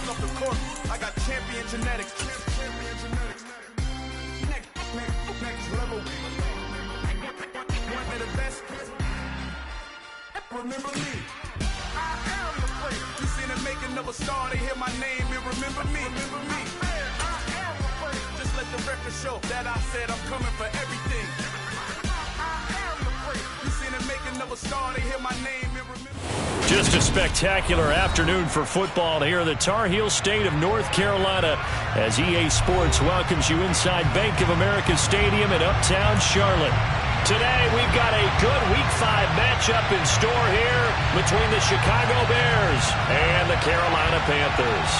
off the court, I got champion genetics. Next level. One of the best. Remember me. I am the place. You seen the making of a star, they hear my name and remember me. Remember me. I am the place. Just let the record show that I said I'm coming for everything. Just a spectacular afternoon for football here in the Tar Heel state of North Carolina as EA Sports welcomes you inside Bank of America Stadium in Uptown Charlotte. Today we've got a good Week 5 matchup in store here between the Chicago Bears and the Carolina Panthers.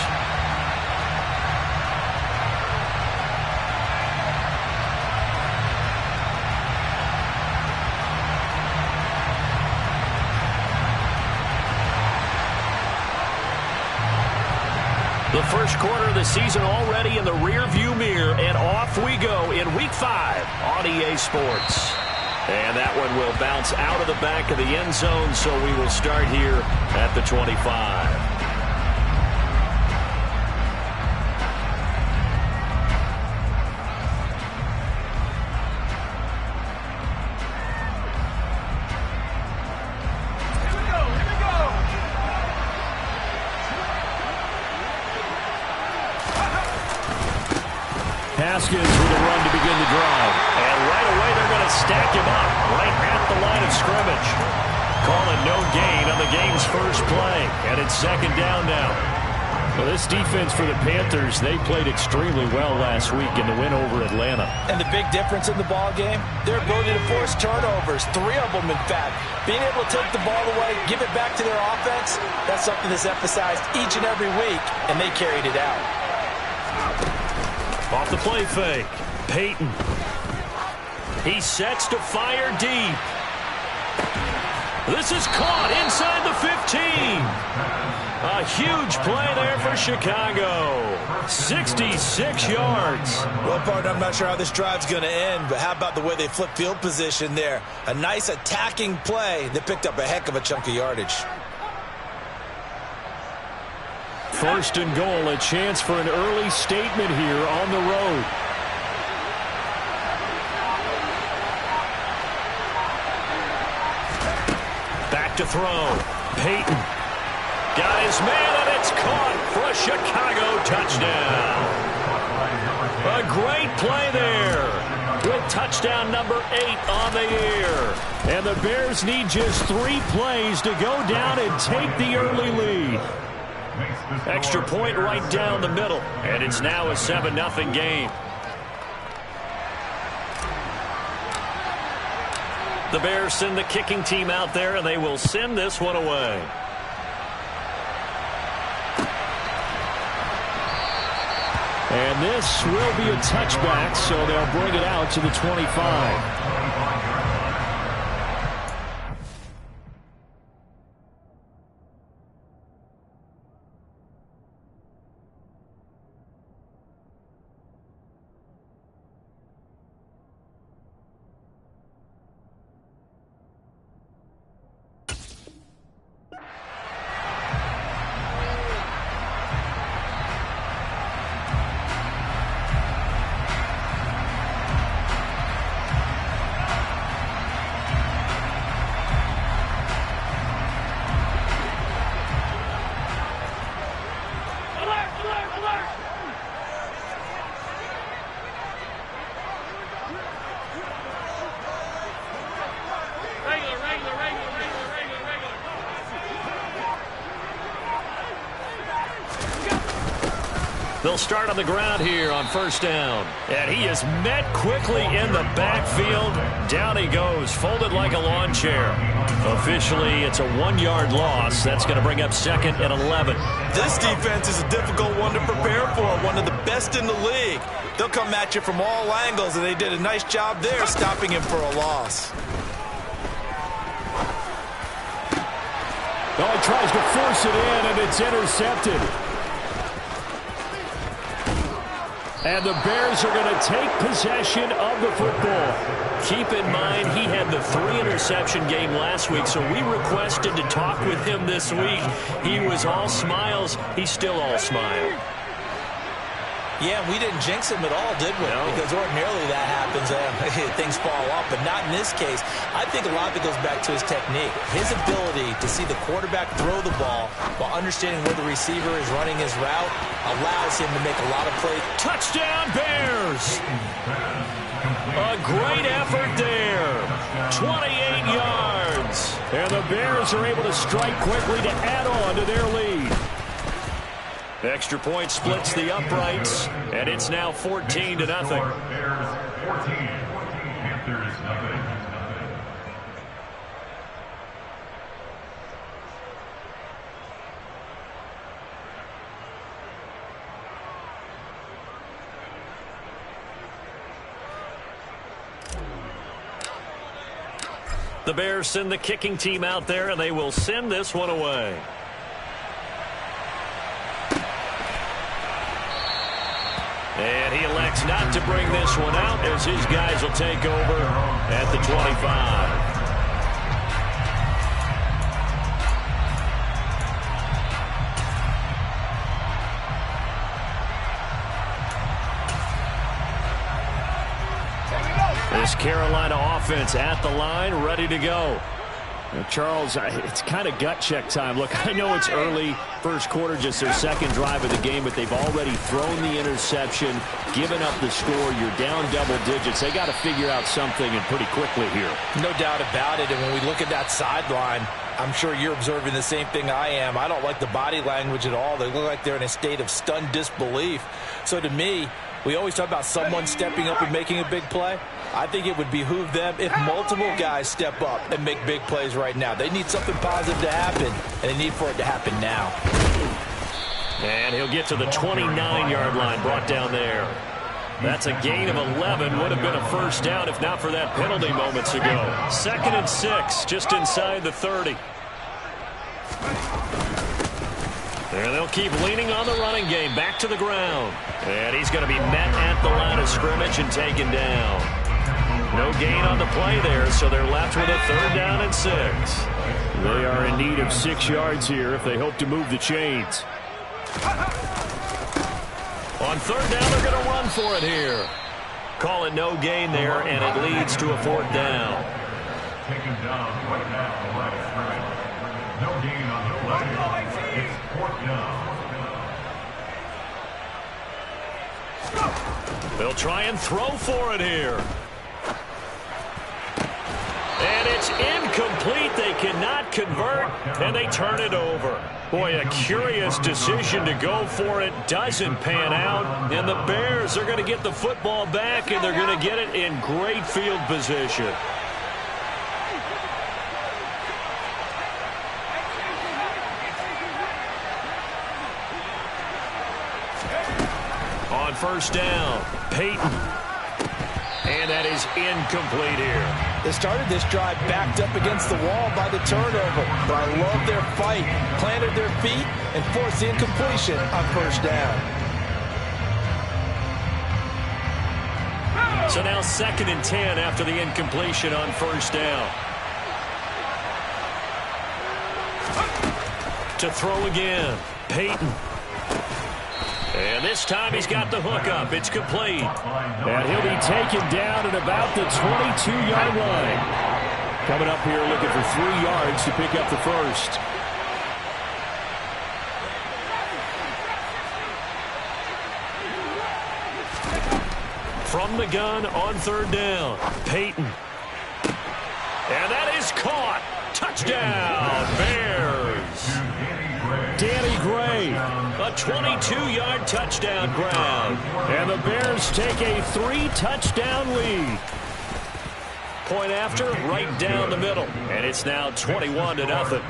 The first quarter of the season already in the rear-view mirror, and off we go in Week 5 on EA Sports. And that one will bounce out of the back of the end zone, so we will start here at the 25. Haskins with a run to begin the drive. And right away they're going to stack him up right at the line of scrimmage. Calling no gain on the game's first play. And it's second down now. Well, this defense for the Panthers, they played extremely well last week in the win over Atlanta. And the big difference in the ball game, their ability to force turnovers, 3 of them in fact. Being able to take the ball away, give it back to their offense, that's something that's emphasized each and every week, and they carried it out. Off the play fake, Peyton. He sets to fire deep. This is caught inside the 15. A huge play there for Chicago. 66 yards. Well, partner, I'm not sure how this drive's going to end, but how about the way they flip field position there? A nice attacking play that picked up a heck of a chunk of yardage. First and goal, a chance for an early statement here on the road. Back to throw. Peyton. Got his man, and it's caught for a Chicago touchdown. A great play there. With touchdown number 8 on the year. And the Bears need just 3 plays to go down and take the early lead. Extra point right down the middle, and it's now a 7-0 game. The Bears send the kicking team out there, and they will send this one away. And this will be a touchback, so they'll bring it out to the 25. They'll start on the ground here on first down. And he is met quickly in the backfield. Down he goes, folded like a lawn chair. Officially, it's a 1-yard loss. That's going to bring up 2nd and 11. This defense is a difficult one to prepare for, one of the best in the league. They'll come at you from all angles, and they did a nice job there stopping him for a loss. Oh, he tries to force it in, and it's intercepted. And the Bears are going to take possession of the football. Keep in mind, he had the 3-interception game last week, so we requested to talk with him this week. He was all smiles. He's still all smile. Yeah, we didn't jinx him at all, did we? No. Because ordinarily that happens. Things fall off, but not in this case. I think a lot of it goes back to his technique. His ability to see the quarterback throw the ball while understanding where the receiver is running his route allows him to make a lot of plays. Touchdown, Bears! A great effort there. 28 yards. And the Bears are able to strike quickly to add on to their lead. Extra point splits the uprights, and it's now 14-0. The Bears send the kicking team out there, and they will send this one away. And he elects not to bring this one out as his guys will take over at the 25. This Carolina offense at the line, ready to go. Charles, it's kind of gut check time. Look, I know it's early, first quarter, just their second drive of the game, but they've already thrown the interception, given up the score. You're down double digits. They got to figure out something, and pretty quickly here. No doubt about it, and when we look at that sideline, I'm sure you're observing the same thing I am. I don't like the body language at all. They look like they're in a state of stunned disbelief. So to me, we always talk about someone stepping up and making a big play. I think it would behoove them if multiple guys step up and make big plays right now. They need something positive to happen, and they need for it to happen now. And he'll get to the 29-yard line, brought down there. That's a gain of 11. Would have been a first down if not for that penalty moments ago. 2nd and 6, just inside the 30. There they'll keep leaning on the running game. Back to the ground. And he's going to be met at the line of scrimmage and taken down. No gain on the play there, so they're left with a 3rd down and 6. They are in need of 6 yards here if they hope to move the chains. On 3rd down, they're going to run for it here. Call it no gain there, and it leads to a 4th down. Taken down right now, the line of scrimmage. No gain on the play. It's 4th down. They'll try and throw for it here. And it's incomplete. They cannot convert, and they turn it over. Boy, a curious decision to go for it. Doesn't pan out, and the Bears are going to get the football back, and they're going to get it in great field position. On 1st down, Peyton. And that is incomplete here. They started this drive backed up against the wall by the turnover. But I love their fight. Planted their feet and forced the incompletion on 1st down. So now 2nd and 10 after the incompletion on 1st down. To throw again, Peyton. And this time he's got the hook up. It's complete. And he'll be taken down at about the 22-yard line. Coming up here looking for 3 yards to pick up the first. From the gun on 3rd down, Peyton. And that is caught. Touchdown, Bears. Danny Gray, a 22-yard touchdown grab. And the Bears take a 3-touchdown lead. Point after, right down the middle. And it's now 21-0.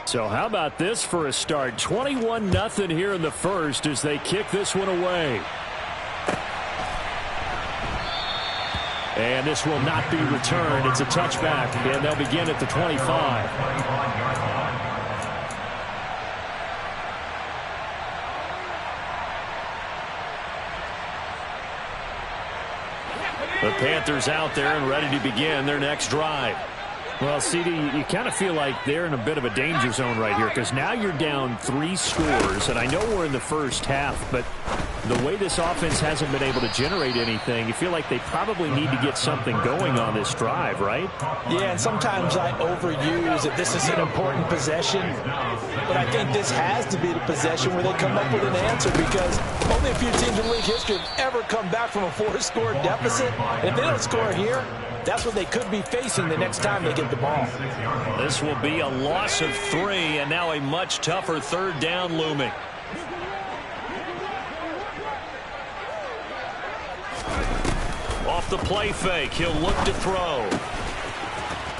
So how about this for a start? 21-0 here in the first as they kick this one away. And this will not be returned. It's a touchback, and they'll begin at the 25. The Panthers out there and ready to begin their next drive. Well, CD, you kind of feel like they're in a bit of a danger zone right here because now you're down 3 scores, and I know we're in the first half, but the way this offense hasn't been able to generate anything, you feel like they probably need to get something going on this drive, right? Yeah, and sometimes I overuse that this is an important possession, but I think this has to be the possession where they come up with an answer because only a few teams in league history have ever come back from a 4-score deficit, and if they don't score here, that's what they could be facing the next time they get the ball. This will be a loss of 3, and now a much tougher third down looming. Off the play fake, he'll look to throw.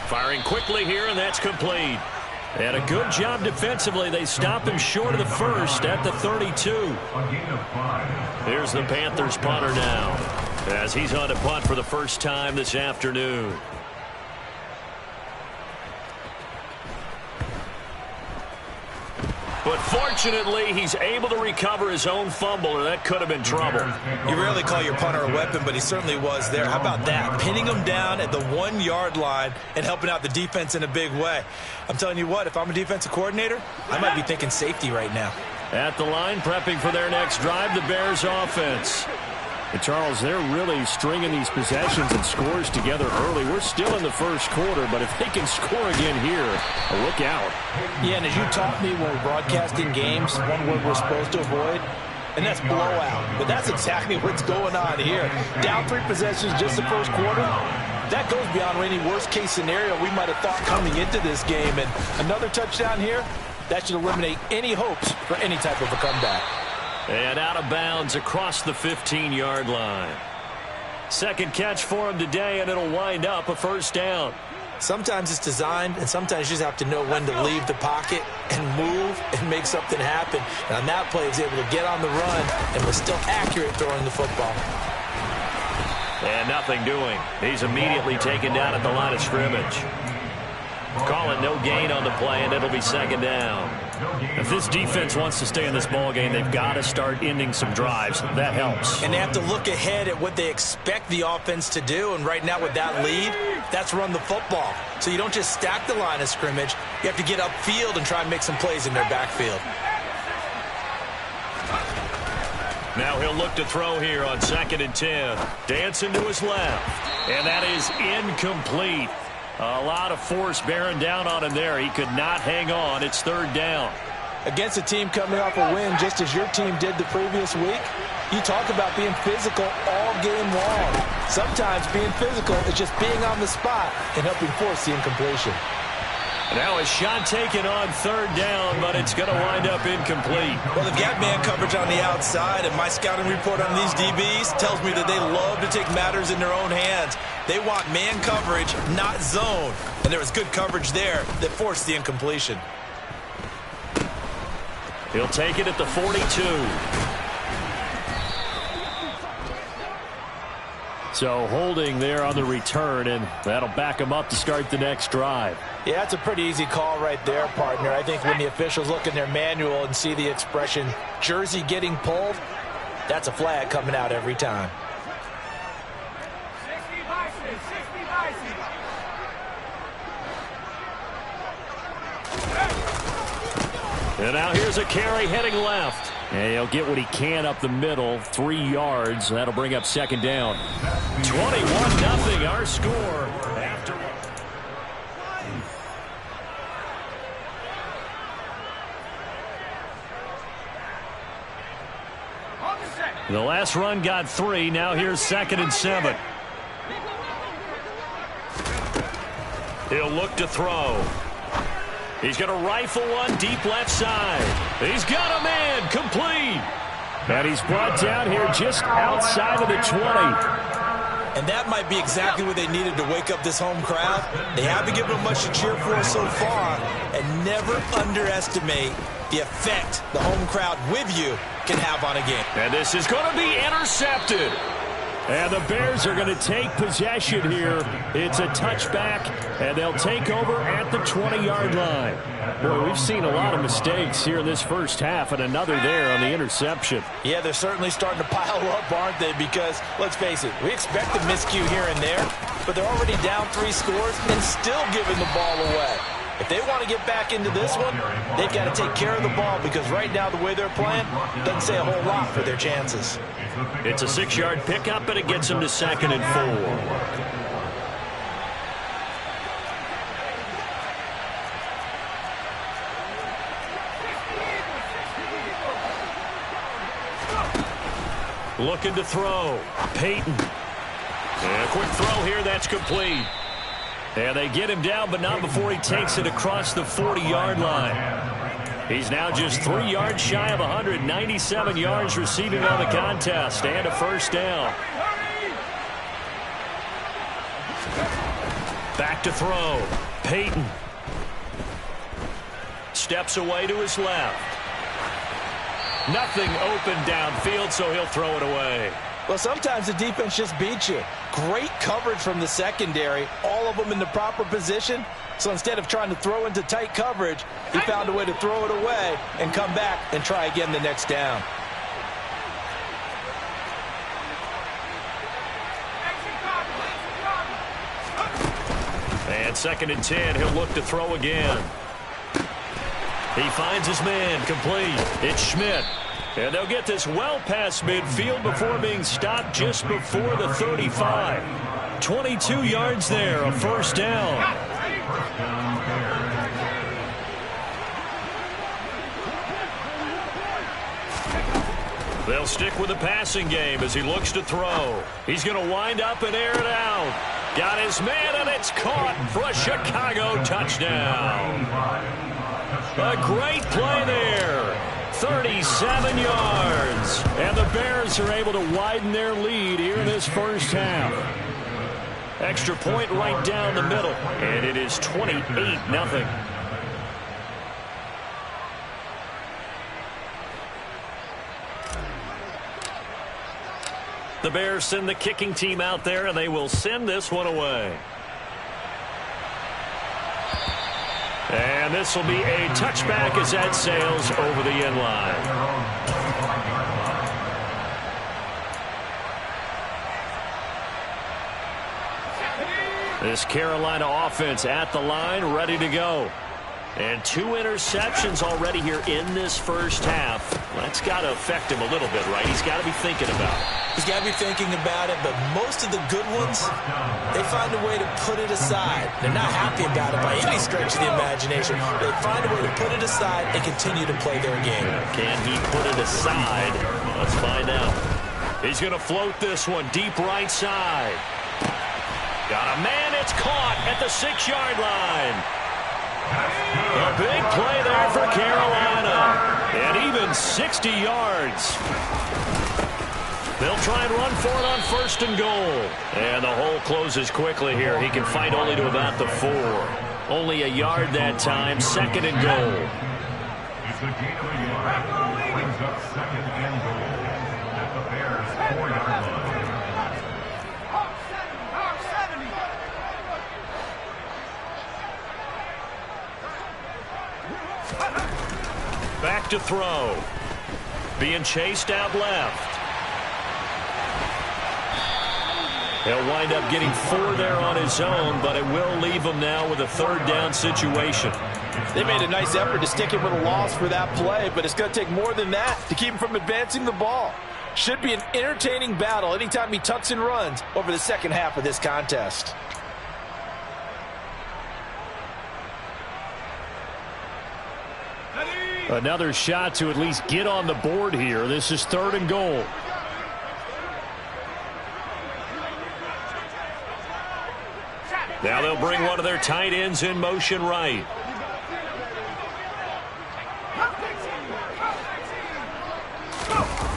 Firing quickly here, and that's complete. And a good job defensively. They stop him short of the first at the 32. Here's the Panthers punter now, as he's on to punt for the first time this afternoon. But fortunately, he's able to recover his own fumble, or that could have been trouble. You rarely call your punter a weapon, but he certainly was there. How about that? Pinning him down at the 1-yard line and helping out the defense in a big way. I'm telling you what, if I'm a defensive coordinator, I might be thinking safety right now. At the line, prepping for their next drive, the Bears offense. And Charles, they're really stringing these possessions and scores together early. We're still in the first quarter, but if they can score again here, look out. Yeah, and as you taught me when we're broadcasting games, one word we're supposed to avoid, and that's blowout. But that's exactly what's going on here. Down 3 possessions just the first quarter. That goes beyond any worst-case scenario we might have thought coming into this game. And another touchdown here, that should eliminate any hopes for any type of a comeback. And out of bounds across the 15-yard line. Second catch for him today, and it'll wind up a first down. Sometimes it's designed, and sometimes you just have to know when to leave the pocket and move and make something happen. And on that play, he was able to get on the run and was still accurate throwing the football. And nothing doing. He's immediately taken down at the line of scrimmage. Calling no gain on the play, and it'll be second down. If this defense wants to stay in this ball game, they've got to start ending some drives. That helps. And they have to look ahead at what they expect the offense to do. And right now with that lead, that's run the football. So you don't just stack the line of scrimmage. You have to get upfield and try and make some plays in their backfield. Now he'll look to throw here on 2nd and 10. Dancing to his left. And that is incomplete. A lot of force bearing down on him there. He could not hang on. It's third down. Against a team coming off a win just as your team did the previous week, you talk about being physical all game long. Sometimes being physical is just being on the spot and helping force the incompletion. Now a shot taken on third down, but it's going to wind up incomplete. Well, they've got man coverage on the outside, and my scouting report on these DBs tells me that they love to take matters in their own hands. They want man coverage, not zone. And there was good coverage there that forced the incompletion. He'll take it at the 42. So holding there on the return, and that'll back him up to start the next drive. Yeah, that's a pretty easy call right there, partner. I think when the officials look in their manual and see the expression, jersey getting pulled, that's a flag coming out every time. And now here's a carry heading left. And he'll get what he can up the middle, 3 yards. That'll bring up second down. 21-0 our score. After the last run got 3. Now here's 2nd and 7. He'll look to throw. He's going to rifle one deep left side. He's got a man complete. And he's brought down here just outside of the 20. And that might be exactly what they needed to wake up this home crowd. They haven't given them much to cheer for so far. And never underestimate the effect the home crowd with you can have on a game. And this is going to be intercepted. And the Bears are going to take possession here. It's a touchback, and they'll take over at the 20-yard line. Boy, we've seen a lot of mistakes here in this first half, and another there on the interception. Yeah, they're certainly starting to pile up, aren't they? Because, let's face it, we expect a miscue here and there, but they're already down 3 scores and still giving the ball away. If they want to get back into this one, they've got to take care of the ball because right now the way they're playing doesn't say a whole lot for their chances. It's a 6-yard pickup, and it gets them to 2nd and 4. Looking to throw. Peyton. And a quick throw here. That's complete. And they get him down, but not before he takes it across the 40-yard line. He's now just 3 yards shy of 197 yards receiving on the contest, and a first down. Back to throw. Peyton. Steps away to his left. Nothing open downfield, so he'll throw it away. Well, sometimes the defense just beats you. Great coverage from the secondary, all of them in the proper position. So instead of trying to throw into tight coverage, he found a way to throw it away and come back and try again the next down. And 2nd and 10, he'll look to throw again. He finds his man, complete. It's Schmidt. And they'll get this well past midfield before being stopped just before the 35. 22 yards there, a first down. They'll stick with the passing game as he looks to throw. He's going to wind up and air it out. Got his man, and it's caught for a Chicago touchdown. A great play there. 37 yards. And the Bears are able to widen their lead here in this first half. Extra point right down the middle. And it is 28-0. The Bears send the kicking team out there, and they will send this one away. And this will be a touchback as that sails over the end line. This Carolina offense at the line, ready to go. And 2 interceptions already here in this first half. That's got to affect him a little bit, right? He's got to be thinking about it. He's got to be thinking about it, but most of the good ones, they find a way to put it aside. They're not happy about it by any stretch of the imagination. They find a way to put it aside and continue to play their game. Can he put it aside? Let's find out. He's going to float this one deep right side. Got a man. It's caught at the 6-yard line. A big play there for Carolina. And even 60 yards. They'll try and run for it on 1st and goal. And the hole closes quickly here. He can fight only to about the 4. Only a yard that time. 2nd and goal. It's a gain of a yard. Brings up 2nd and goal at the Bears' 4-yard line. Back to throw. Being chased out left. He'll wind up getting 4 there on his own, but it will leave him now with a 3rd down situation. They made a nice effort to stick him with a loss for that play, but it's going to take more than that to keep him from advancing the ball. Should be an entertaining battle anytime he tucks and runs over the second half of this contest. Another shot to at least get on the board here. This is 3rd and goal. Now they'll bring one of their tight ends in motion right.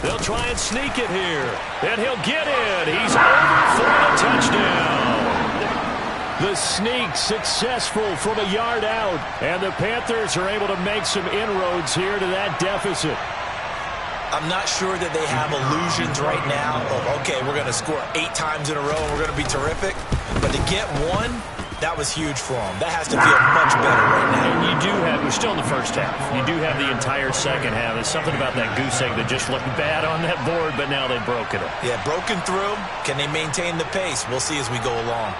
They'll try and sneak it here. And he'll get in. He's over for the touchdown. The sneak successful from a yard out. And the Panthers are able to make some inroads here to that deficit. I'm not sure that they have illusions right now of, okay, we're going to score 8 times in a row and we're going to be terrific. But to get one, that was huge for them. That has to feel much better right now. And you do have, we're still in the first half. You do have the entire second half. There's something about that goose egg that just looked bad on that board, but now they've broken it. Yeah, broken through. Can they maintain the pace? We'll see as we go along.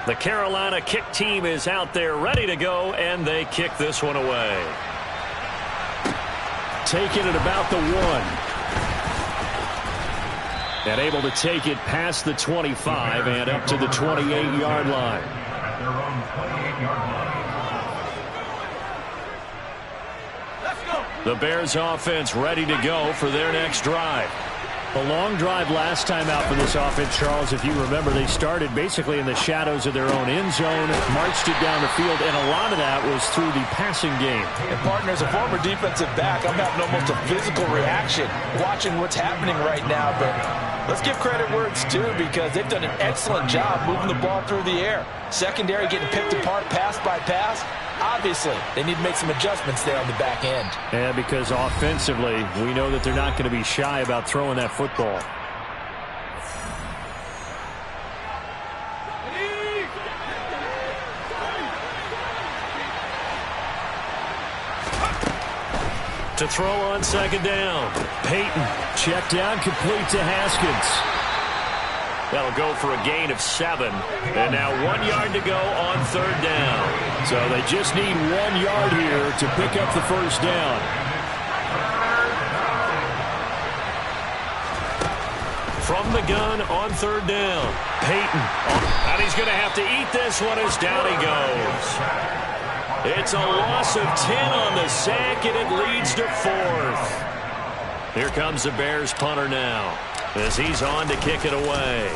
The Carolina kick team is out there ready to go, and they kick this one away. Taking it about the 1. And able to take it past the 25 and up to the 28-yard line. At their own 28-yard line. The Bears offense ready to go for their next drive. A long drive last time out for this offense, Charles. If you remember, they started basically in the shadows of their own end zone, marched it down the field, and a lot of that was through the passing game. And, partner, as a former defensive back, I'm having almost a physical reaction watching what's happening right now. But let's give credit where it's due, because they've done an excellent job moving the ball through the air. Secondary getting picked apart pass by pass. Obviously, they need to make some adjustments there on the back end. Yeah, because offensively, we know that they're not going to be shy about throwing that football. To throw on second down. Peyton, check down, complete to Haskins. That'll go for a gain of 7. And now 1 yard to go on third down. So they just need 1 yard here to pick up the first down. From the gun on third down. Peyton. And he's going to have to eat this one as down he goes. It's a loss of 10 on the sack, and it leads to 4th. Here comes the Bears punter now, as he's on to kick it away.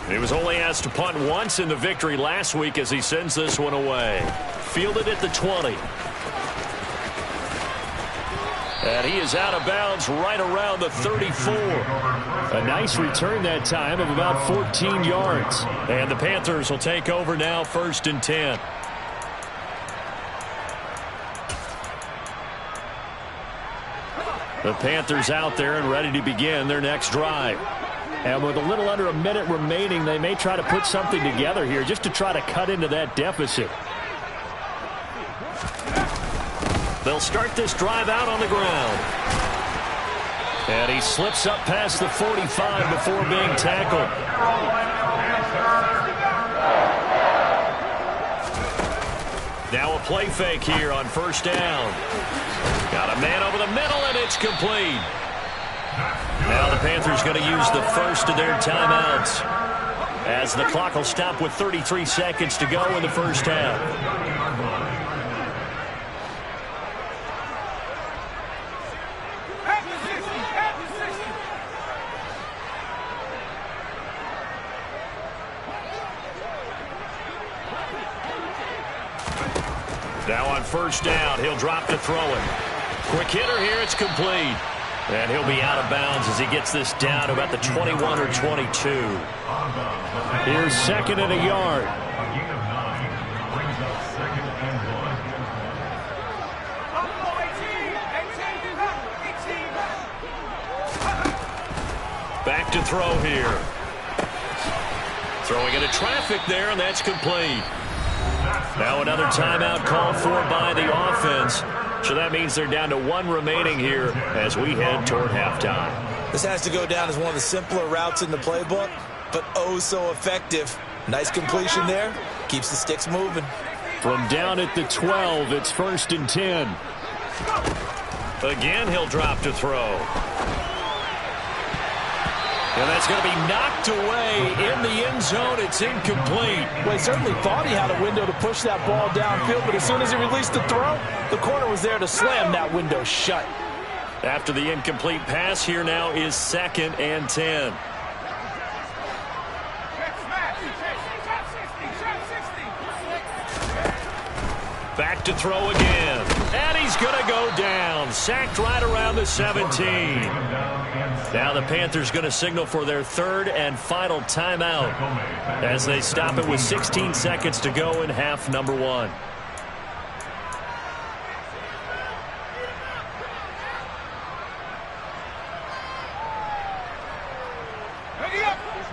He was only asked to punt once in the victory last week as he sends this one away. Fielded at the 20. And he is out of bounds right around the 34. A nice return that time of about 14 yards. And the Panthers will take over now, 1st and 10. The Panthers out there and ready to begin their next drive. And with a little under a minute remaining, they may try to put something together here just to try to cut into that deficit. They'll start this drive out on the ground. And he slips up past the 45 before being tackled. Now a play fake here on first down. Got a man over the middle, and it's complete. Now the Panthers going to use the first of their timeouts, as the clock will stop with 33 seconds to go in the first half. Now on first down, he'll drop to throw it. Quick hitter here, it's complete. And he'll be out of bounds as he gets this down to about the 21 or 22. Here's 2nd and a yard. A gain of 9 brings up 2nd and 1. Back to throw here. Throwing into traffic there, and that's complete. Now another timeout called for by the offense. So that means they're down to 1 remaining here as we head toward halftime. This has to go down as one of the simpler routes in the playbook, but oh so effective. Nice completion there. Keeps the sticks moving. From down at the 12, it's 1st and 10. Again, he'll drop to throw. And that's going to be knocked away in the end zone. It's incomplete. Well, he certainly thought he had a window to push that ball downfield, but as soon as he released the throw, the corner was there to slam that window shut. After the incomplete pass, here now is 2nd and 10. Back to throw again. And he's going to go down. Sacked right around the 17. Now the Panthers going to signal for their third and final timeout as they stop it with 16 seconds to go in half number 1.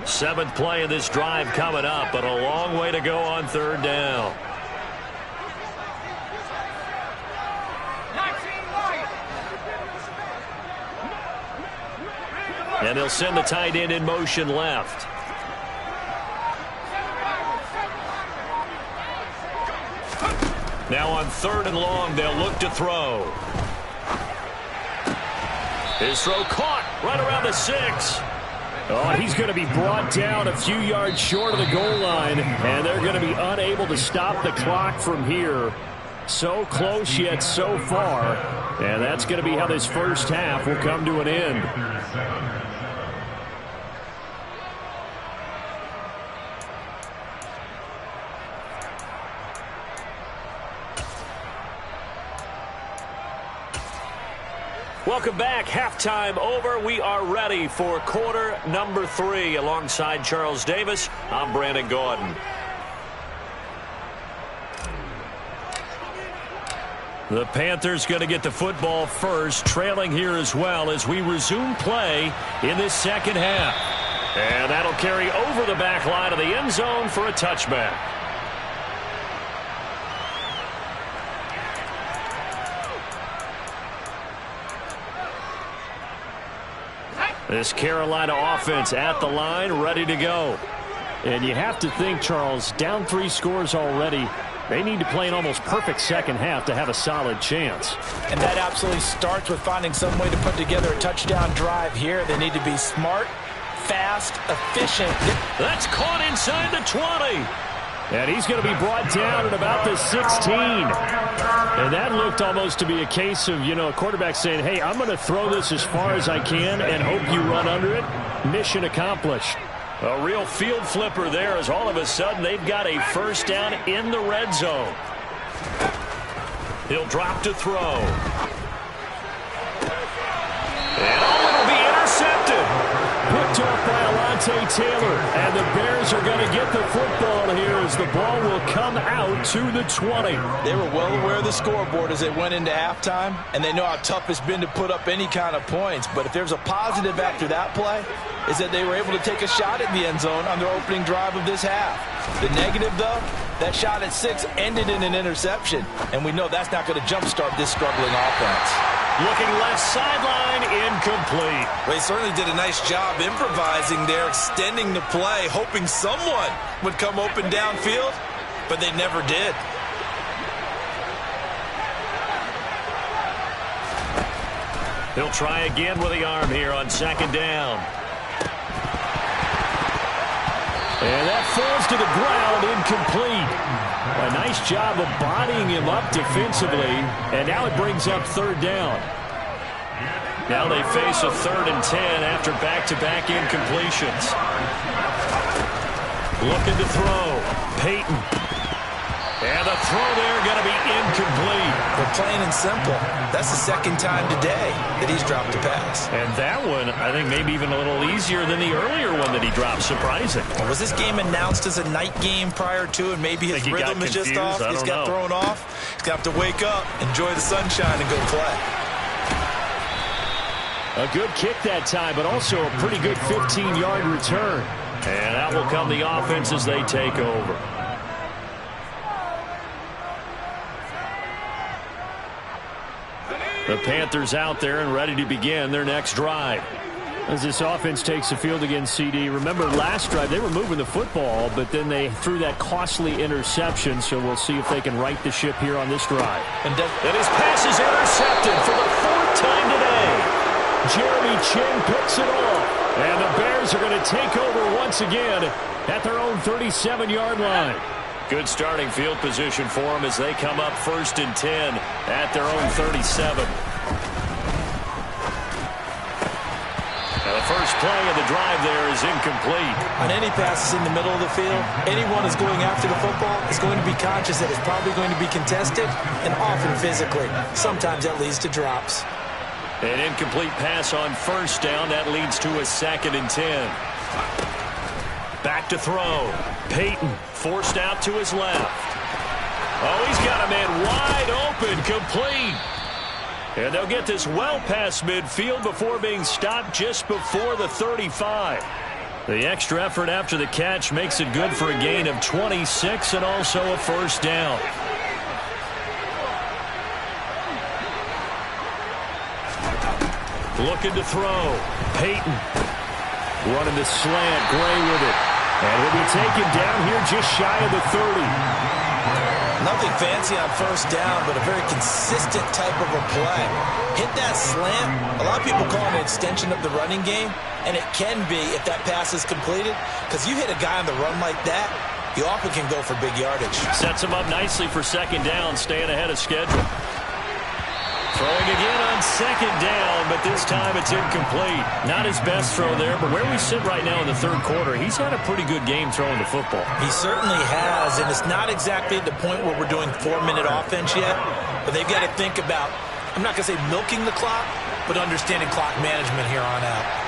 Seventh play of this drive coming up, but a long way to go on third down. And he'll send the tight end in motion left. Now on third and long, they'll look to throw. His throw caught right around the 6. Oh, he's going to be brought down a few yards short of the goal line, and they're going to be unable to stop the clock from here. So close yet so far, and that's going to be how this first half will come to an end. Welcome back. Halftime over. We are ready for quarter number 3. Alongside Charles Davis, I'm Brandon Gordon. The Panthers going to get the football first, trailing here as well as we resume play in this second half. And that'll carry over the back line of the end zone for a touchback. This Carolina offense at the line, ready to go. And you have to think, Charles, down 3 scores already. They need to play an almost perfect second half to have a solid chance. And that absolutely starts with finding some way to put together a touchdown drive here. They need to be smart, fast, efficient. That's caught inside the 20. And he's going to be brought down at about the 16. And that looked almost to be a case of, a quarterback saying, hey, I'm going to throw this as far as I can and hope you run under it. Mission accomplished. A real field flipper there as all of a sudden they've got a first down in the red zone. He'll drop to throw. And it'll be intercepted. Picked off by Alontae Taylor. And the Bears are going to get the football here as the ball will come out to the 20. They were well aware of the scoreboard as they went into halftime, and they know how tough it's been to put up any kind of points. But if there's a positive after that play, is that they were able to take a shot at the end zone on their opening drive of this half. The negative, though, that shot at 6 ended in an interception, and we know that's not going to jumpstart this struggling offense. Looking left sideline, incomplete. Well, he certainly did a nice job improvising there, extending the play, hoping someone would come open downfield, but they never did. He'll try again with the arm here on second down. And that falls to the ground, incomplete. A nice job of bodying him up defensively, and now it brings up third down. Now they face a 3rd and 10 after back-to-back incompletions. Looking to throw. Peyton. And the throw there going to be incomplete. But plain and simple, that's the second time today that he's dropped a pass. And that one, I think, maybe even a little easier than the earlier one that he dropped, surprising. Was this game announced as a night game prior to, and maybe his rhythm is just off? He's got thrown off. He's got to wake up, enjoy the sunshine, and go play. A good kick that time, but also a pretty good 15-yard return. And out will come the offense as they take over. The Panthers out there and ready to begin their next drive. As this offense takes the field against CD, remember last drive they were moving the football, but then they threw that costly interception, so we'll see if they can right the ship here on this drive. And his pass is intercepted for the 4th time today. Jeremy Chin picks it off, and the Bears are going to take over once again at their own 37-yard line. Good starting field position for them as they come up 1st and 10 at their own 37. Now the first play of the drive there is incomplete. On any passes in the middle of the field, anyone who's going after the football is going to be conscious that it's probably going to be contested, and often physically. Sometimes that leads to drops. An incomplete pass on first down. That leads to a 2nd and 10. Back to throw. Peyton forced out to his left. Oh, he's got a man wide open, complete. And they'll get this well past midfield before being stopped just before the 35. The extra effort after the catch makes it good for a gain of 26 and also a first down. Looking to throw. Peyton running the slant. Gray with it. And he'll be taken down here just shy of the 30. Nothing fancy on first down, but a very consistent type of a play. Hit that slant. A lot of people call it an extension of the running game, and it can be if that pass is completed, because you hit a guy on the run like that, you often can go for big yardage. Sets him up nicely for 2nd down, staying ahead of schedule. Throwing again on 2nd down, but this time it's incomplete. Not his best throw there, but where we sit right now in the 3rd quarter, he's had a pretty good game throwing the football. He certainly has, and it's not exactly at the point where we're doing 4-minute offense yet, but they've got to think about, I'm not going to say milking the clock, but understanding clock management here on out.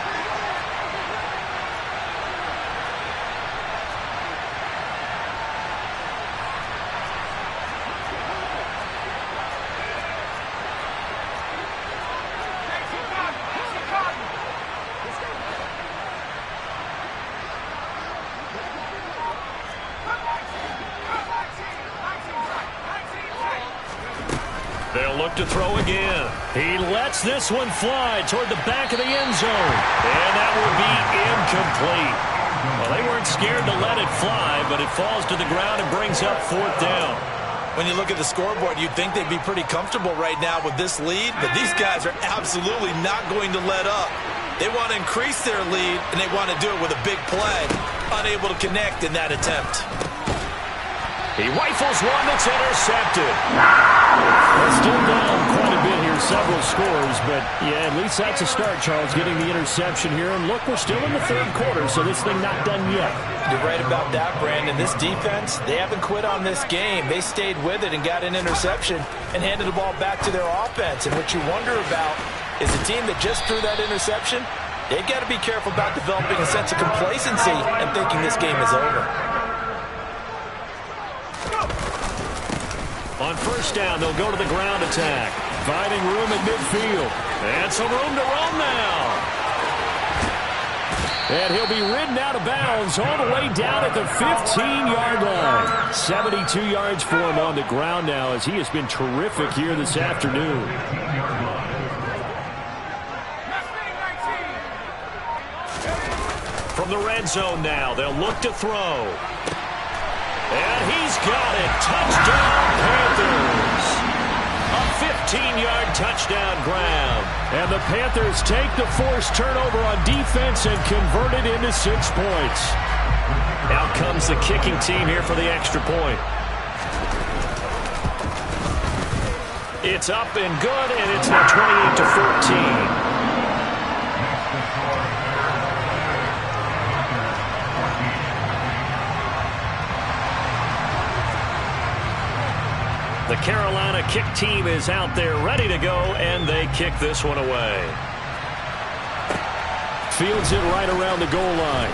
They'll look to throw again. He lets this one fly toward the back of the end zone. And that will be incomplete. Well, they weren't scared to let it fly, but it falls to the ground and brings up 4th down. When you look at the scoreboard, you'd think they'd be pretty comfortable right now with this lead, but these guys are absolutely not going to let up. They want to increase their lead, and they want to do it with a big play. Unable to connect in that attempt. He rifles one that's intercepted. They're still down quite a bit here, several scores, but yeah, at least that's a start, Charles, getting the interception here. And look, we're still in the 3rd quarter, so this thing not done yet. You're right about that, Brandon. This defense, they haven't quit on this game. They stayed with it and got an interception and handed the ball back to their offense. And what you wonder about is a team that just threw that interception, they've got to be careful about developing a sense of complacency and thinking this game is over. On first down, they'll go to the ground attack. Finding room at midfield. And some room to roam now. And he'll be ridden out of bounds all the way down at the 15-yard line. 72 yards for him on the ground now, as he has been terrific here this afternoon. From the red zone now, they'll look to throw. And he's got it. Touchdown, Panthers. A 15-yard touchdown ground. And the Panthers take the forced turnover on defense and convert it into 6 points. Out comes the kicking team here for the extra point. It's up and good, and it's now 28-14. The Carolina kick team is out there ready to go, and they kick this one away. Fields it right around the goal line.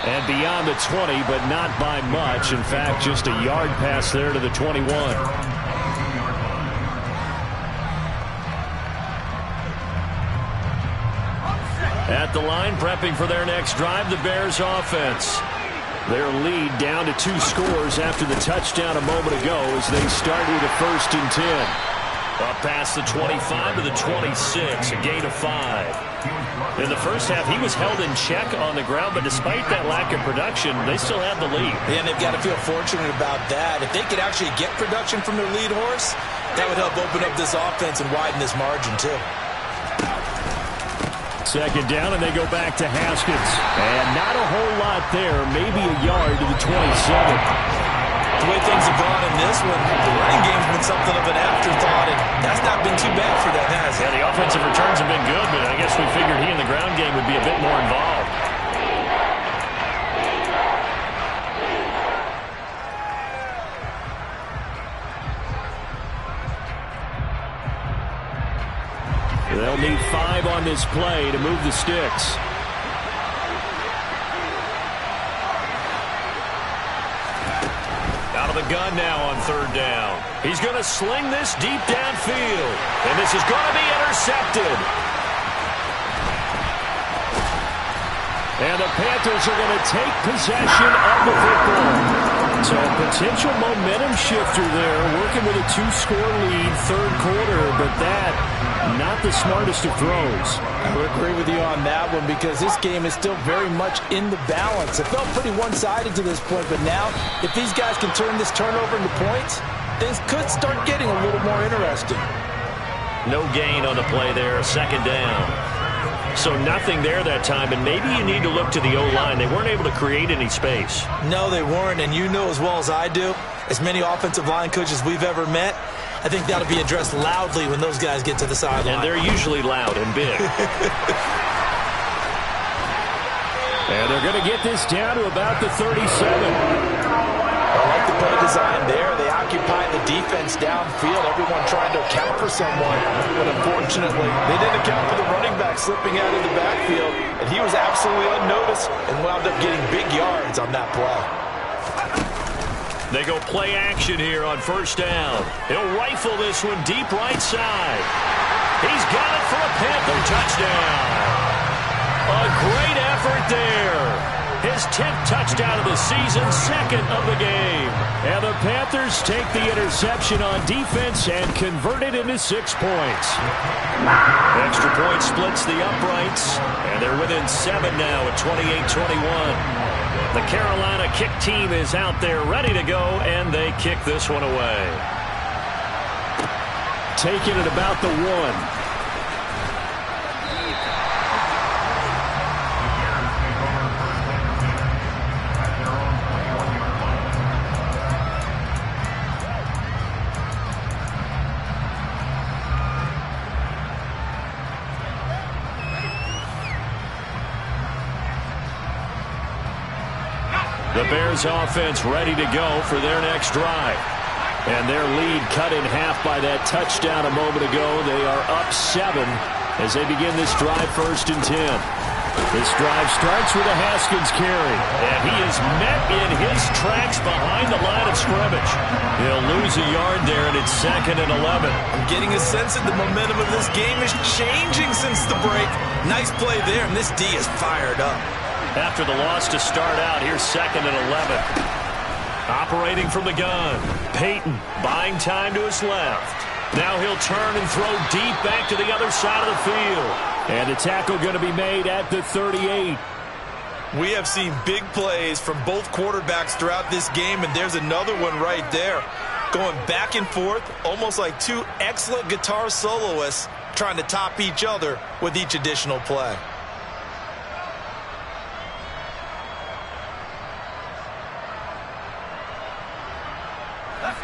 And beyond the 20, but not by much. In fact, just a yard pass there to the 21. At the line, prepping for their next drive, the Bears offense. Their lead down to 2 scores after the touchdown a moment ago as they start with a 1st and 10. Up past the 25 to the 26, a gain of 5. In the first half, he was held in check on the ground, but despite that lack of production, they still have the lead. Yeah, and they've got to feel fortunate about that. If they could actually get production from their lead horse, that would help open up this offense and widen this margin, too. 2nd down, and they go back to Haskins. And not a whole lot there, maybe a yard to the 27. The way things have gone in this one, the running game's been something of an afterthought, and that's not been too bad for them, has it? Yeah, the offensive returns have been good, but I guess we figured he in the ground game would be a bit more involved. They'll need 5 on this play to move the sticks. Out of the gun now on 3rd down. He's going to sling this deep downfield, and this is going to be intercepted. And the Panthers are going to take possession of the football. So a potential momentum shifter there, working with a 2-score lead, 3rd quarter, but that, not the smartest of throws. I would agree with you on that one because this game is still very much in the balance. It felt pretty one-sided to this point, but now, if these guys can turn this turnover into points, things could start getting a little more interesting. No gain on the play there, 2nd down. So nothing there that time, and maybe you need to look to the O-line. They weren't able to create any space. No, they weren't, and you know as well as I do, as many offensive line coaches we've ever met, I think that'll be addressed loudly when those guys get to the sideline. And they're usually loud and big. And they're going to get this down to about the 37. I like the play design there. They occupy the defense downfield, everyone trying to account for someone. But unfortunately, they didn't account for the running back slipping out of the backfield, and he was absolutely unnoticed and wound up getting big yards on that play. They go play action here on 1st down. He'll rifle this one deep right side. He's got it for a Panther touchdown. A great effort there. His 10th touchdown of the season, 2nd of the game. And the Panthers take the interception on defense and convert it into 6 points. Extra point splits the uprights, and they're within 7 now at 28-21. The Carolina kick team is out there ready to go, and they kick this one away. Taking it about the 1. The Bears offense ready to go for their next drive. And their lead cut in half by that touchdown a moment ago. They are up 7 as they begin this drive 1st and 10. This drive starts with a Haskins carry. And he is met in his tracks behind the line of scrimmage. He'll lose a yard there, and it's 2nd and 11. I'm getting a sense that the momentum of this game is changing since the break. Nice play there, and this D is fired up. After the loss to start out, here's 2nd and 11. Operating from the gun. Peyton buying time to his left. Now he'll turn and throw deep back to the other side of the field. And the tackle going to be made at the 38. We have seen big plays from both quarterbacks throughout this game, and there's another one right there. Going back and forth, almost like 2 excellent guitar soloists trying to top each other with each additional play.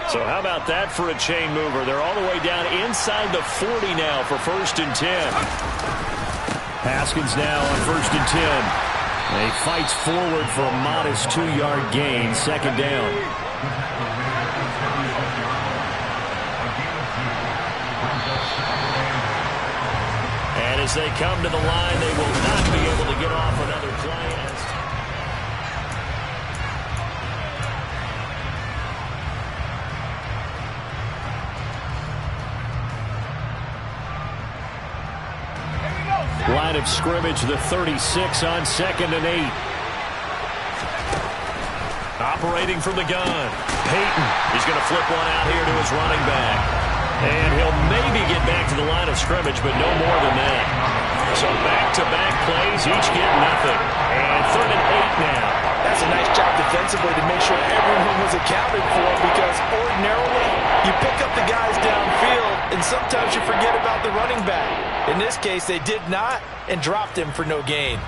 So how about that for a chain mover? They're all the way down inside the 40 now for 1st and 10. Haskins now on 1st and 10. He fights forward for a modest 2-yard gain, 2nd down. And as they come to the line, they will not be able to get off another play. Line of scrimmage, the 36 on 2nd and 8. Operating from the gun. Peyton is going to flip one out here to his running back. And he'll maybe get back to the line of scrimmage, but no more than that. So back-to-back plays, each get nothing. And 3rd and 8 now. That's a nice job defensively to make sure everyone was accounted for, because ordinarily you pick up the guys downfield and sometimes you forget about the running back. In this case, they did not and dropped him for no gain.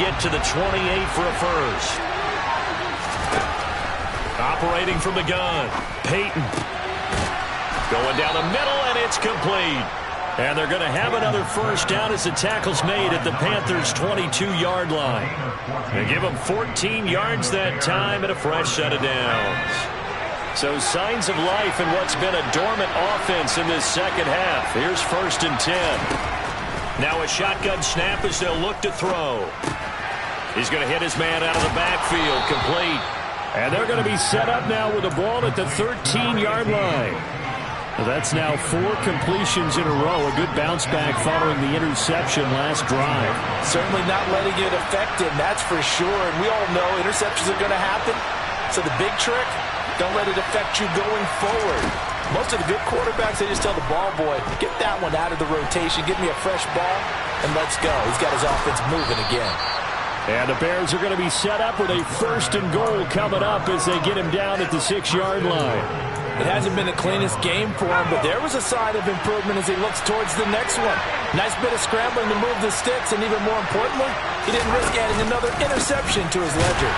get to the 28 for a first. Operating from the gun, Peyton. Going down the middle, and it's complete. And they're going to have another first down as the tackle's made at the Panthers' 22-yard line. They give them 14 yards that time and a fresh set of downs. So signs of life in what's been a dormant offense in this second half. Here's 1st and 10. Now a shotgun snap as they'll look to throw. He's going to hit his man out of the backfield, complete. And they're going to be set up now with the ball at the 13-yard line. That's now 4 completions in a row. A good bounce back following the interception last drive. Certainly not letting it affect him, that's for sure. And we all know interceptions are going to happen. So the big trick, don't let it affect you going forward. Most of the good quarterbacks, they just tell the ball boy, get that one out of the rotation, give me a fresh ball, and let's go. He's got his offense moving again. And the Bears are going to be set up with a 1st and goal coming up as they get him down at the 6-yard line. It hasn't been the cleanest game for him, but there was a sign of improvement as he looks towards the next one. Nice bit of scrambling to move the sticks, and even more importantly, he didn't risk adding another interception to his ledger.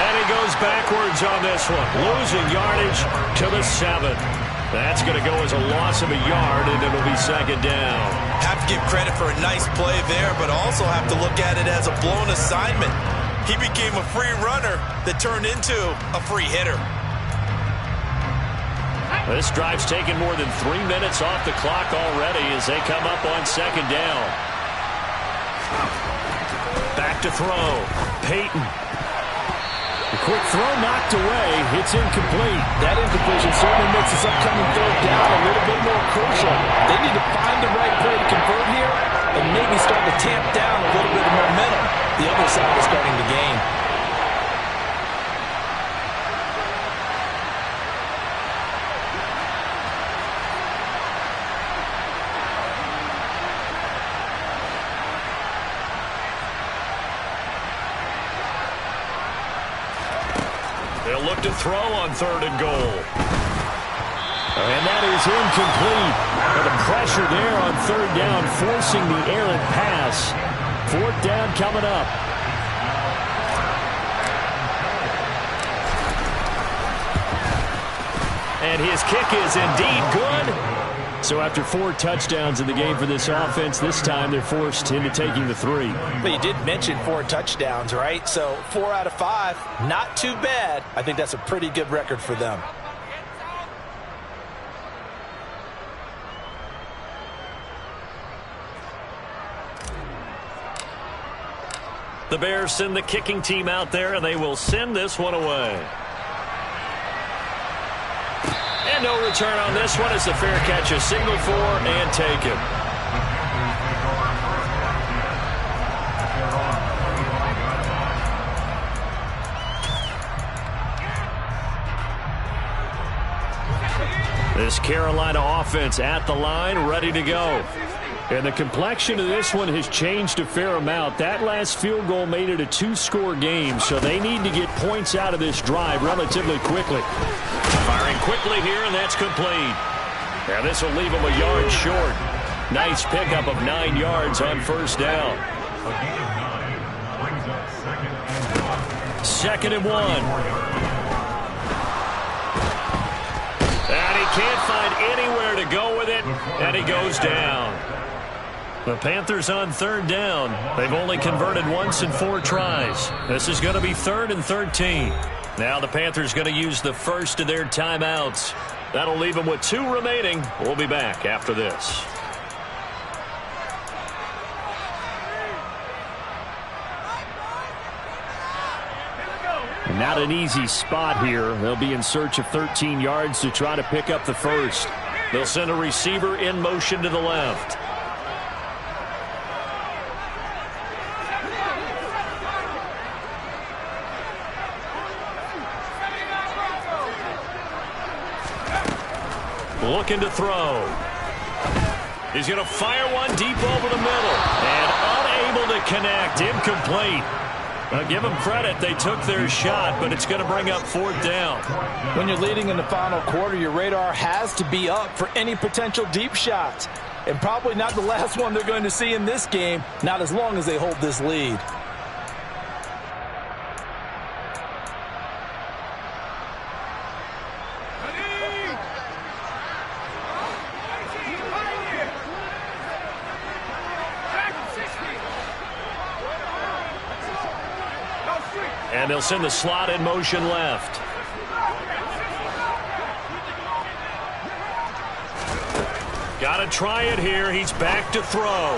And he goes backwards on this one, losing yardage to the 7. That's going to go as a loss of a yard, and it'll be 2nd down. Have to give credit for a nice play there, but also have to look at it as a blown assignment. He became a free runner that turned into a free hitter. This drive's taken more than 3 minutes off the clock already as they come up on 2nd down. Back to throw. Peyton. The quick throw knocked away. It's incomplete. That incompletion certainly makes this upcoming 3rd down a little bit more crucial. They need to find the right play to convert here and maybe start to tamp down a little bit of momentum. The other side is starting to gain. They'll look to throw on 3rd and goal. And that is incomplete. And the pressure there on 3rd down, forcing the errant pass. 4th down coming up. And his kick is indeed good. So after 4 touchdowns in the game for this offense, this time they're forced into taking the 3. But you did mention 4 touchdowns, right? So 4 out of 5, not too bad. I think that's a pretty good record for them. The Bears send the kicking team out there, and they will send this one away. And no return on this one as the fair catch is signaled for and taken. This Carolina offense at the line, ready to go. And the complexion of this one has changed a fair amount. That last field goal made it a 2-score game, so they need to get points out of this drive relatively quickly. Firing quickly here, and that's complete. And this will leave them a yard short. Nice pickup of 9 yards on 1st down. 2nd and 1. And he can't find anywhere to go with it, and he goes down. The Panthers on 3rd down. They've only converted once in 4 tries. This is going to be 3rd and 13. Now the Panthers going to use the first of their timeouts. That'll leave them with 2 remaining. We'll be back after this. Not an easy spot here. They'll be in search of 13 yards to try to pick up the first. They'll send a receiver in motion to the left. Looking to throw. He's going to fire one deep over the middle. And unable to connect. Incomplete. Give them credit. They took their shot, but it's going to bring up 4th down. When you're leading in the final quarter, your radar has to be up for any potential deep shots. And probably not the last one they're going to see in this game, not as long as they hold this lead. And they'll send the slot in motion left. Got to try it here. He's back to throw.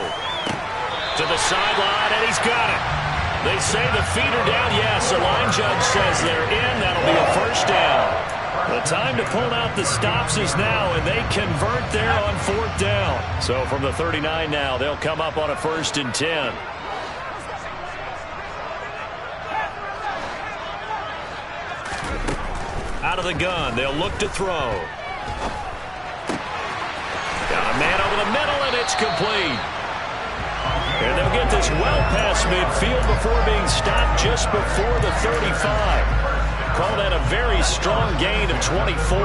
To the sideline, and he's got it. They say the feet are down. Yes, the line judge says they're in. That'll be a first down. The time to pull out the stops is now, and they convert there on 4th down. So from the 39 now, they'll come up on a 1st and 10. Out of the gun, they'll look to throw. Got a man over the middle, and it's complete. And they'll get this well past midfield before being stopped just before the 35. Call that a very strong gain of 24.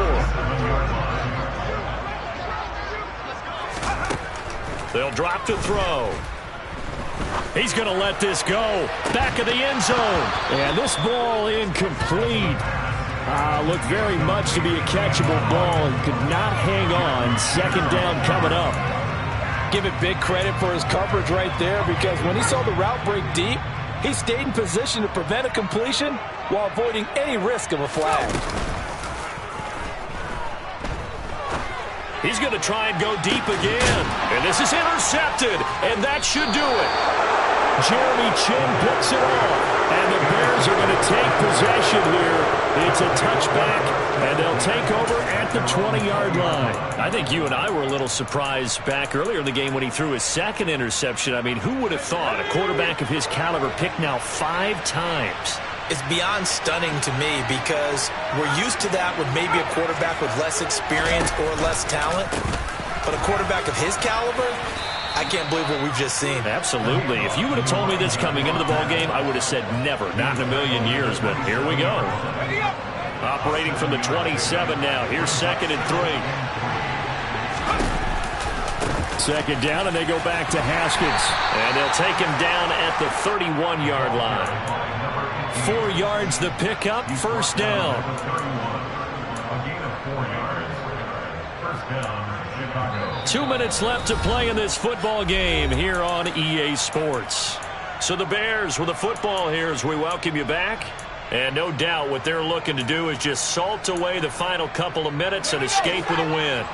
They'll drop to throw. He's going to let this go. Back of the end zone. And this ball incomplete. Looked very much to be a catchable ball and could not hang on. 2nd down coming up. Give it big credit for his coverage right there, because when he saw the route break deep, he stayed in position to prevent a completion while avoiding any risk of a flag. He's going to try and go deep again. And this is intercepted, and that should do it. Jeremy Chin picks it off, and the Bears are going to take possession here. It's a touchback, and they'll take over at the 20-yard line. I think you and I were a little surprised back earlier in the game when he threw his 2nd interception. I mean, who would have thought a quarterback of his caliber picked now 5 times? It's beyond stunning to me, because we're used to that with maybe a quarterback with less experience or less talent. But a quarterback of his caliber, I can't believe what we've just seen. Absolutely. If you would have told me this coming into the ballgame, I would have said never, not in a million years, but here we go. Operating from the 27 now. Here's 2nd and 3. 2nd down, and they go back to Haskins. And they'll take him down at the 31-yard line. 4 yards the pickup, 1st down. A gain of 4 yards. 1st down, Chicago. 2 minutes left to play in this football game here on EA Sports. So the Bears with the football here as we welcome you back. And no doubt what they're looking to do is just salt away the final couple of minutes and escape with a win.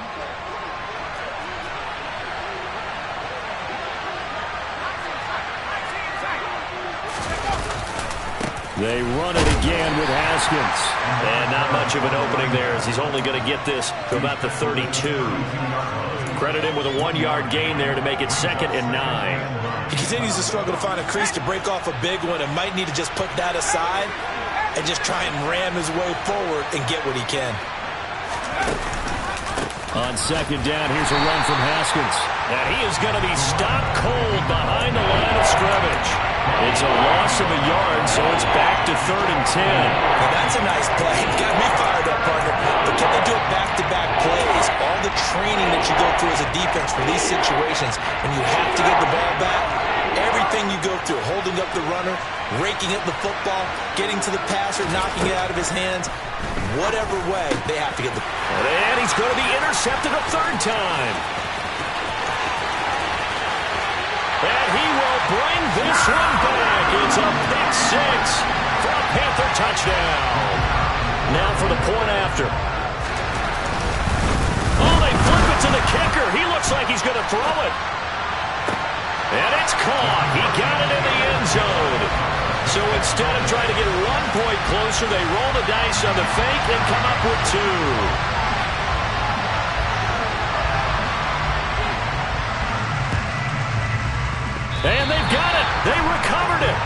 They run it again with Haskins. And not much of an opening there, as he's only going to get this to about the 32. Credit him with a 1-yard gain there to make it 2nd and 9. He continues to struggle to find a crease to break off a big one, and might need to just put that aside and just try and ram his way forward and get what he can. On 2nd down, here's a run from Haskins. And he is going to be stopped cold behind the line of scrimmage. It's a loss of a yard, so it's back to 3rd and 10. Well, that's a nice play. Got me fired up, partner. But can they do it back-to-back plays? All the training that you go through as a defense for these situations, when you have to get the ball back, everything you go through, holding up the runner, raking up the football, getting to the passer, knocking it out of his hands, whatever way, they have to get the... And he's going to be intercepted a 3rd time. And he will bring this one back. It's a pick 6 for a Panther touchdown. Now for the point after. Oh, they flip it to the kicker. He looks like he's going to throw it. And it's caught. He got it in the end zone. So instead of trying to get 1 point closer, they roll the dice on the fake and come up with 2. And they've got it. They recovered it.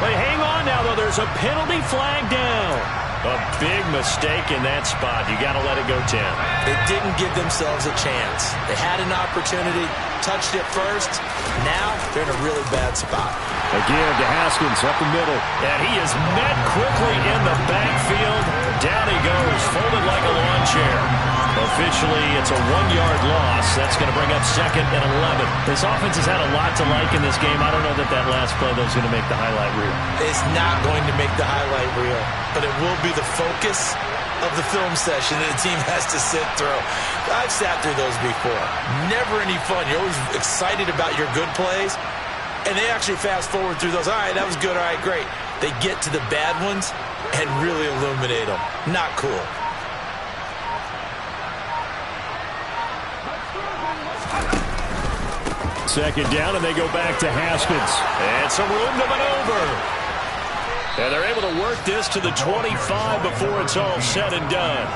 They hang on now, though. There's a penalty flag down. A big mistake in that spot. You got to let it go, Tim. They didn't give themselves a chance. They had an opportunity, touched it first. Now they're in a really bad spot. Again to Haskins up the middle. And he is met quickly in the backfield. Down he goes, folded like a lawn chair. Officially, it's a 1-yard loss. That's going to bring up 2nd and 11. This offense has had a lot to like in this game. I don't know that that last play, though, is going to make the highlight reel. It's not going to make the highlight reel, but it will be the focus of the film session that the team has to sit through. I've sat through those before. Never any fun. You're always excited about your good plays, and they actually fast forward through those. All right, that was good. All right, great. They get to the bad ones and really illuminate them. Not cool. Second down, and they go back to Haskins. And some room to maneuver. And they're able to work this to the 25 before it's all said and done.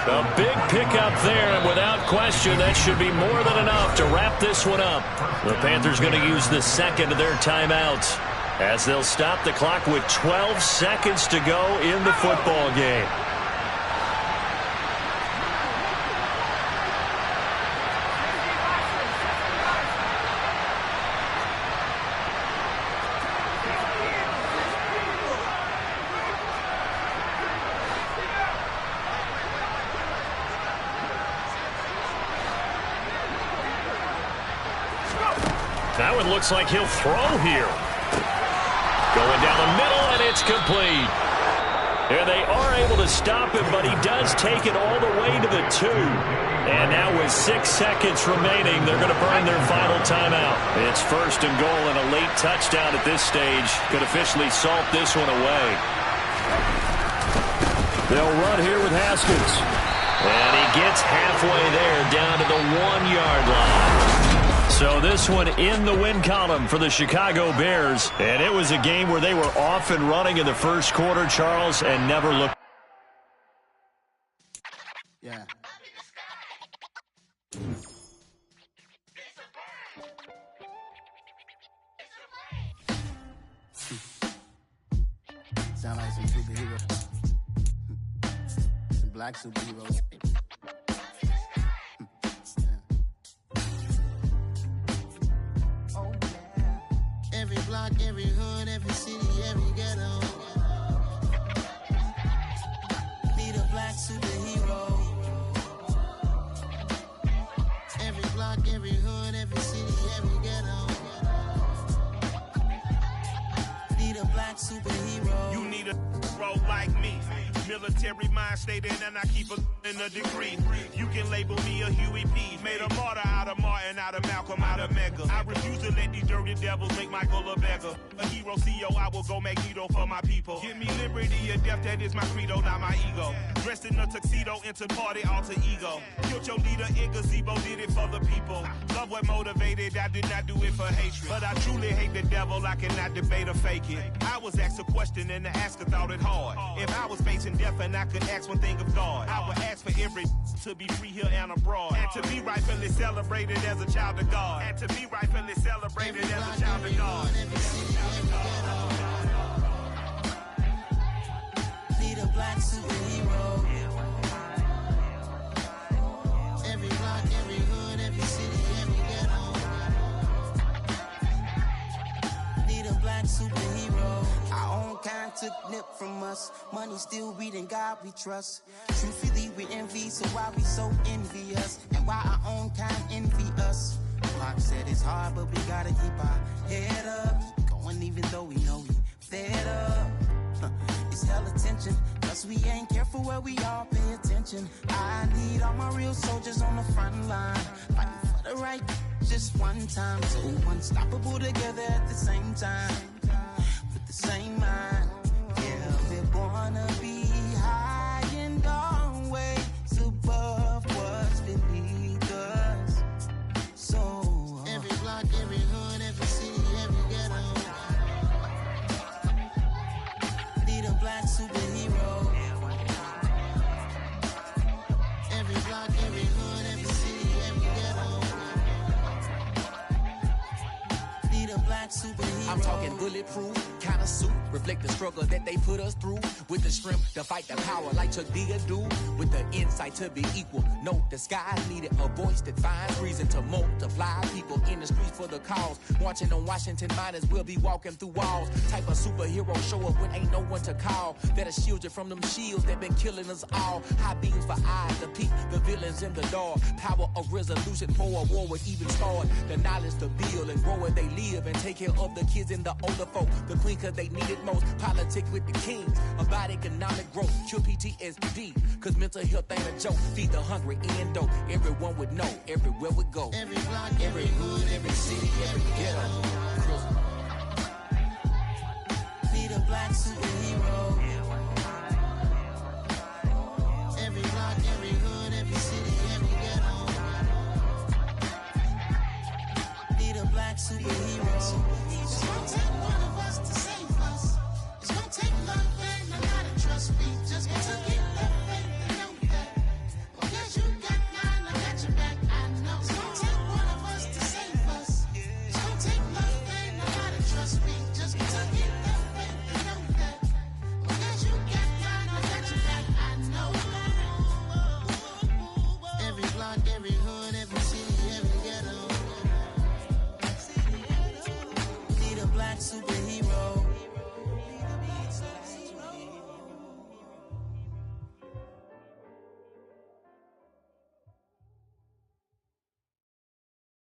A big pickup there, and without question, that should be more than enough to wrap this one up. The Panthers going to use the second of their timeouts as they'll stop the clock with 12 seconds to go in the football game. That one looks like he'll throw here. Going down the middle, and it's complete. And they are able to stop him, but he does take it all the way to the 2. And now with 6 seconds remaining, they're going to burn their final timeout. It's first and goal, and a late touchdown at this stage could officially salt this one away. They'll run here with Haskins. And he gets halfway there, down to the 1-yard line. So this one in the win column for the Chicago Bears. And it was a game where they were off and running in the first quarter, Charles, and never looked. Yeah. Sound like some superheroes. Some black superheroes. Every block, every hood, every city, every ghetto. Need a black superhero. Every block, every hood, every city, every ghetto. Need a black superhero. You need a role like me. Military mind stated, and I keep in a degree. You can label me a Huey P. Made a martyr out of Martin, out of Malcolm, out of Mega. I refuse to let these dirty devils make Michael a beggar. A hero CEO, I will go Magneto for my people. Give me liberty or death, that is my credo, not my ego. Dressed in a tuxedo, into party, alter ego. Killed your leader in gazebo, did it for the people. Love what motivated, I did not do it for hatred. But I truly hate the devil, I cannot debate or fake it. I was asked a question and the asker thought it hard. If I was facing death and I could ask one thing of God, I would ask for every to be free here and abroad, and to be rightfully celebrated as a child of God, and to be rightfully celebrated as a child of God. Need a black superhero. Every block, every hood, every city, every ghetto. Need a black superhero. Our own kind took nip from us. Money still reading God we trust. Truthfully we envy, so why we so envious? And why our own kind envy us? Pac said it's hard, but we gotta keep our head up. Going even though we know we fed up. It's hella tension, cause we ain't careful where we all pay attention. I need all my real soldiers on the front line, fighting for the right just one time. So unstoppable together at the same time, with the same mind. Yeah, we're gonna be high and always above what's beneath us. So every block, every hood, every city, every ghetto. Need a black superhero. Every block, every hood, every city, every ghetto. Need a black superhero. I'm talking bulletproof kind of suit, reflect the struggle that they put us through, with the strength to fight the power like Chuck D do, with the insight to be equal. No disguise needed, a voice that finds reason to multiply people in the streets for the cause. Marching on Washington, might as well be walking through walls. Type of superhero show up when ain't no one to call. That'll shield you from them shields that been killing us all. High beams for eyes to peek the villains in the dark. Power of resolution for a war would even start. The knowledge to build and grow where they live and take care of the kids and the older folk. The queen cause they need it most. Politics with the kings about economic growth. Cure PTSD cause mental health ain't a joke. Feed the hungry and dope. Everyone would know everywhere we go. Every block, every hood, every city, every ghetto. Need a black superhero. Every block, every hood, every city, every ghetto. Need a black superhero. It's gonna take one of us to save us. It's gonna take love and a lot of trust me. Just to get that faith and know that. Because you got mine, I got your back, I know. It's gonna take one of us to save us. It's gonna take love and a lot of trust me. Just to get that faith and know that. Because you got mine, I got your back, I know. Every block, every hood, every city, every ghetto. Need a black superhero.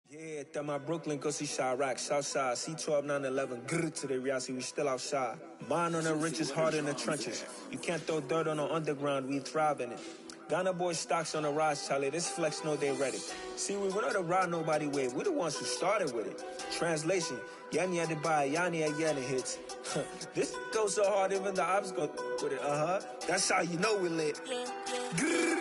Yeah, that my Brooklyn, go see Chirac, Southside, C12, 911, grrr to the reality, we still outside. Mine on the riches, hard in the trenches. You can't throw dirt on the underground, we thrive in it. Ghana boys stocks on the rise, Charlie, this flex know they ready. See, we not to ride nobody wave, we the ones who started with it. Translation, Yanni had to buy, Yanni had Yanni hits. This goes so hard, even the ops go with it, That's how you know we lit. Grrr,